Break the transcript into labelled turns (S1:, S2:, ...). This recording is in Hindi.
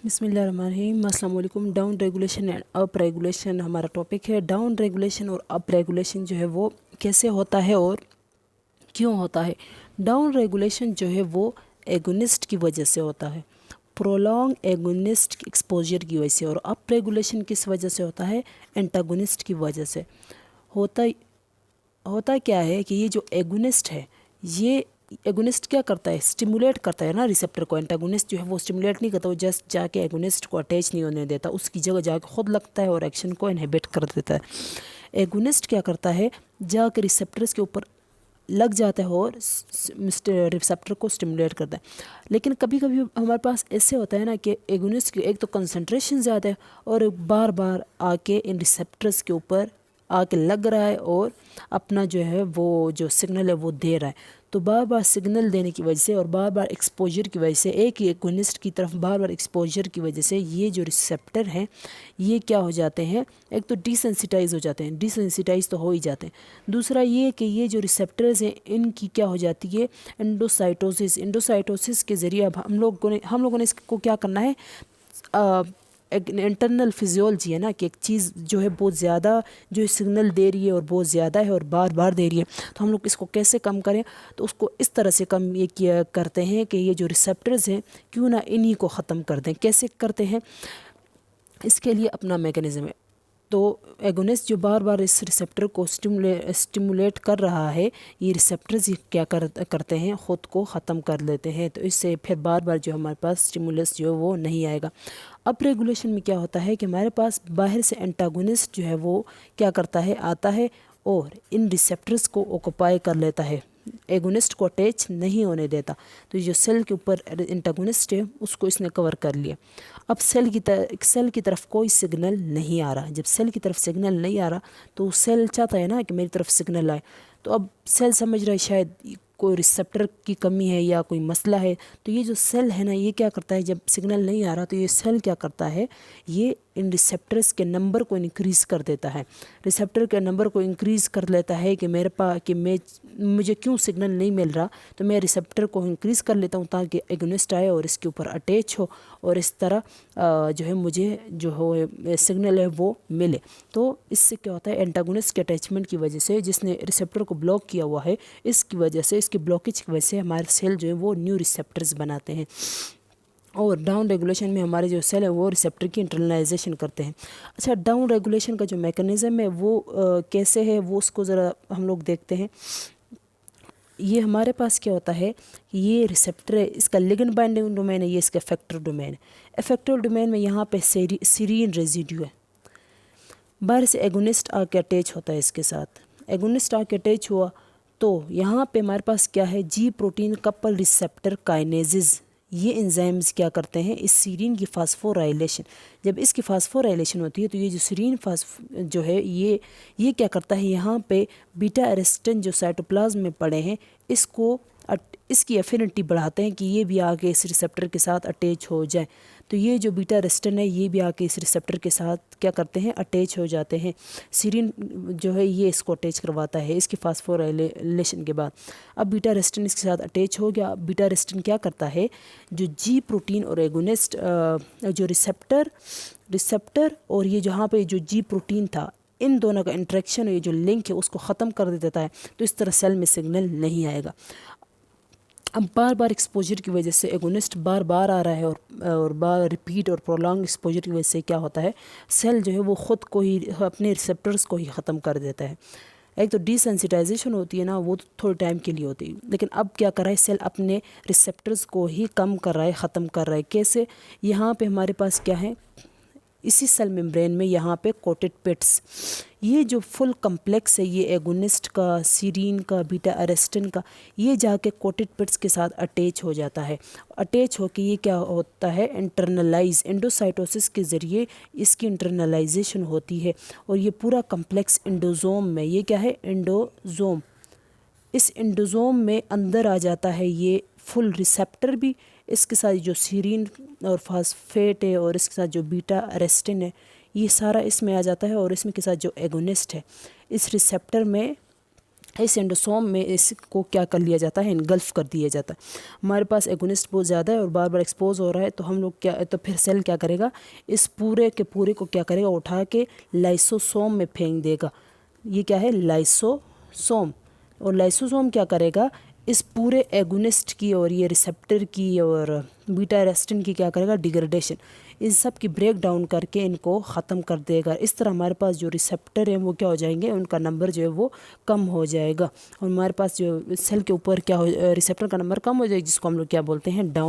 S1: बिस्मिल्लाहिर्रहमानिर्रहीम। अस्सलाम वालेकुम। Down regulation and up regulation हमारा टॉपिक है। डाउन रेगुलेशन और अप रेगुलेशन जो है वो कैसे होता है और क्यों होता है। डाउन रेगुलेशन जो है वो एगोनिस्ट की वजह से होता है, प्रोलॉन्ग एगोनिस्ट एक्सपोजर की वजह से, और अप रेगुलेशन किस वजह से होता है, एंटागोनिस्ट की वजह से। होता क्या है कि ये जो एगोनिस्ट है, ये एगोनिस्ट क्या करता है, स्टिमुलेट करता है ना रिसेप्टर को। एंटागोनिस्ट जो है वो स्टिमुलेट नहीं करता, वो जस्ट जाके एगोनिस्ट को अटैच नहीं होने देता, उसकी जगह जाके खुद लगता है और एक्शन को इनहिबिट कर देता है। एगोनिस्ट क्या करता है, जाके रिसेप्टर्स के ऊपर लग जाता है और रिसेप्टर को स्टिमुलेट करता है। लेकिन कभी कभी हमारे पास ऐसे होता है ना कि एगोनिस्ट की एक तो कंसंट्रेशन ज़्यादा है और बार बार आके इन रिसेप्टर्स के ऊपर आके लग रहा है और अपना जो है वो जो सिग्नल है वो दे रहा है। तो बार बार सिग्नल देने की वजह से और बार बार एक्सपोजर की वजह से, एक ही एगोनिस्ट की तरफ बार बार एक्सपोजर की वजह से ये जो रिसेप्टर हैं ये क्या हो जाते हैं, एक तो डिसेंसिटाइज हो जाते हैं, डिसेंसिटाइज तो हो ही जाते हैं। दूसरा ये कि ये जो रिसेप्टर्स हैं इनकी क्या हो जाती है, एंडोसाइटोसिस। एंडोसाइटोसिस के ज़रिए अब हम लोगों ने इसको क्या करना है, एक इंटरनल फिजियोलॉजी है ना कि एक चीज़ जो है बहुत ज़्यादा जो सिग्नल दे रही है और बहुत ज़्यादा है और बार बार दे रही है, तो हम लोग इसको कैसे कम करें। तो उसको इस तरह से कम ये किया करते हैं कि ये जो रिसेप्टर्स हैं क्यों ना इन्हीं को ख़त्म कर दें। कैसे करते हैं, इसके लिए अपना मैकेनिज़्म है। तो एगोनिस्ट जो बार बार इस रिसेप्टर को स्टिमुलेट कर रहा है, ये रिसेप्टर्स क्या करते हैं, ख़ुद को ख़त्म कर लेते हैं। तो इससे फिर बार बार जो हमारे पास स्टिमुलस जो है वो नहीं आएगा। अप रेगुलेशन में क्या होता है कि हमारे पास बाहर से एंटागोनिस्ट जो है वो क्या करता है, आता है और इन रिसेप्टर्स को ऑक्युपाई कर लेता है, एगोनिस्ट को अटैच नहीं होने देता। तो जो सेल के ऊपर एंटागोनिस्ट है उसको इसने कवर कर लिया। अब सेल की तरफ कोई सिग्नल नहीं आ रहा। जब सेल की तरफ सिग्नल नहीं आ रहा तो सेल चाहता है ना कि मेरी तरफ सिग्नल आए। तो अब सेल समझ रहा है शायद कोई रिसेप्टर की कमी है या कोई मसला है। तो ये जो सेल है ना ये क्या करता है, जब सिग्नल नहीं आ रहा तो ये सेल क्या करता है, ये इन रिसेप्टर्स के नंबर को इंक्रीज़ कर देता है। रिसेप्टर के नंबर को इंक्रीज़ कर लेता है कि मेरे पास कि मुझे क्यों सिग्नल नहीं मिल रहा, तो मैं रिसेप्टर को इंक्रीज़ कर लेता हूँ ताकि एगोनिस्ट आए और इसके ऊपर अटैच हो और इस तरह जो है मुझे जो हो सिग्नल है वो मिले। तो इससे क्या होता है, एंटागोनिस्ट के अटैचमेंट की वजह से, जिसने रिसेप्टर को ब्लॉक किया हुआ है, इसकी वजह से, इसकी ब्लॉकेज की वजह से हमारे सेल जो है वो न्यू रिसेप्टर्स बनाते हैं। और डाउन रेगुलेशन में हमारे जो सेल है वो रिसेप्टर की इंटरनलाइजेशन करते हैं। अच्छा, डाउन रेगुलेशन का जो मैकेनिज़्म है वो कैसे है, वो उसको ज़रा हम लोग देखते हैं। ये हमारे पास क्या होता है, ये रिसेप्टर है, इसका लिगेंड बाइंडिंग डोमेन है, ये इसका इफेक्टर डोमेन है। इफेक्टर डोमेन में यहाँ पे सीरीन रेजिड्यू है, बाहर से एगोनिस्ट आके अटैच होता है इसके साथ। एगोनिस्ट आके अटैच हुआ तो यहाँ पे हमारे पास क्या है, जी प्रोटीन कपल रिसेप्टर काइनेजेस। ये एंजाइम्स क्या करते हैं, इस सीरीन की फास्फोराइलेशन, जब इसकी फास्फोराइलेशन होती है तो ये जो सीरीन जो है ये क्या करता है, यहाँ पे बीटा एरेस्टिन जो साइटोप्लाज्म में पड़े हैं इसकी एफिनिटी बढ़ाते हैं कि ये भी आके इस रिसेप्टर के साथ अटैच हो जाए। तो ये जो बीटा एरेस्टिन है ये भी आके इस रिसेप्टर के साथ क्या करते हैं, अटैच हो जाते हैं। सीरीन जो है ये इसको अटैच करवाता है इसकी फास्फोराइलेशन के बाद। अब बीटा एरेस्टिन इसके साथ अटैच हो गया। बीटा एरेस्टिन क्या करता है, जो जी प्रोटीन और एगोनिस्ट जो रिसेप्टर और ये जहाँ पे जो जी प्रोटीन था, इन दोनों का इंटरेक्शन, ये जो लिंक है उसको ख़त्म कर देता है। तो इस तरह सेल में सिग्नल नहीं आएगा। अब बार बार एक्सपोजर की वजह से एगोनिस्ट बार बार आ रहा है और बार रिपीट और प्रोलॉन्ग एक्सपोजर की वजह से क्या होता है, सेल जो है वो ख़ुद को ही, अपने रिसेप्टर्स को ही ख़त्म कर देता है। एक तो डिसेंसिटाइजेशन होती है ना, वो तो थोड़े टाइम के लिए होती है, लेकिन अब क्या कर रहा है, सेल अपने रिसेप्टर्स को ही कम कर रहा है, ख़त्म कर रहा है। कैसे, यहाँ पे हमारे पास क्या है, इसी सेल मेम्ब्रेन में यहाँ पे कोटेड पिट्स, ये जो फुल कम्प्लेक्स है, ये एगोनिस्ट का, सीरीन का, बीटा एरेस्टिन का, ये जाके कोटेड पिट्स के साथ अटैच हो जाता है। अटैच होके ये क्या होता है, इंटरनलाइज, एंडोसाइटोसिस के ज़रिए इसकी इंटरनलाइजेशन होती है और ये पूरा कम्प्लेक्स एंडोजोम में, ये क्या है, एंडोजोम, इस एंडोजोम में अंदर आ जाता है ये फुल रिसेप्टर भी, इसके साथ जो सीरीन और फास्फेट है और इसके साथ जो बीटा एरेस्टिन है ये सारा इसमें आ जाता है और इसमें के साथ जो एगोनिस्ट है, इस रिसेप्टर में इस एंडोसोम में इसको क्या कर लिया जाता है, इनगल्फ कर दिया जाता है। हमारे पास एगोनिस्ट बहुत ज़्यादा है और बार बार एक्सपोज हो रहा है, तो हम लोग क्या, तो फिर सेल क्या करेगा, इस पूरे के पूरे को क्या करेगा, उठा के लाइसोसोम में फेंक देगा। ये क्या है, लाइसोसोम। और लाइसोसोम क्या करेगा, इस पूरे एगोनिस्ट की और ये रिसेप्टर की और बीटा एरेस्टिन की क्या करेगा, डिग्रेडेशन, इन सब की ब्रेक डाउन करके इनको ख़त्म कर देगा। इस तरह हमारे पास जो रिसेप्टर हैं वो क्या हो जाएंगे, उनका नंबर जो है वो कम हो जाएगा और हमारे पास जो सेल के ऊपर क्या हो, रिसेप्टर का नंबर कम हो जाएगा, जिसको हम लोग क्या बोलते हैं, डाउन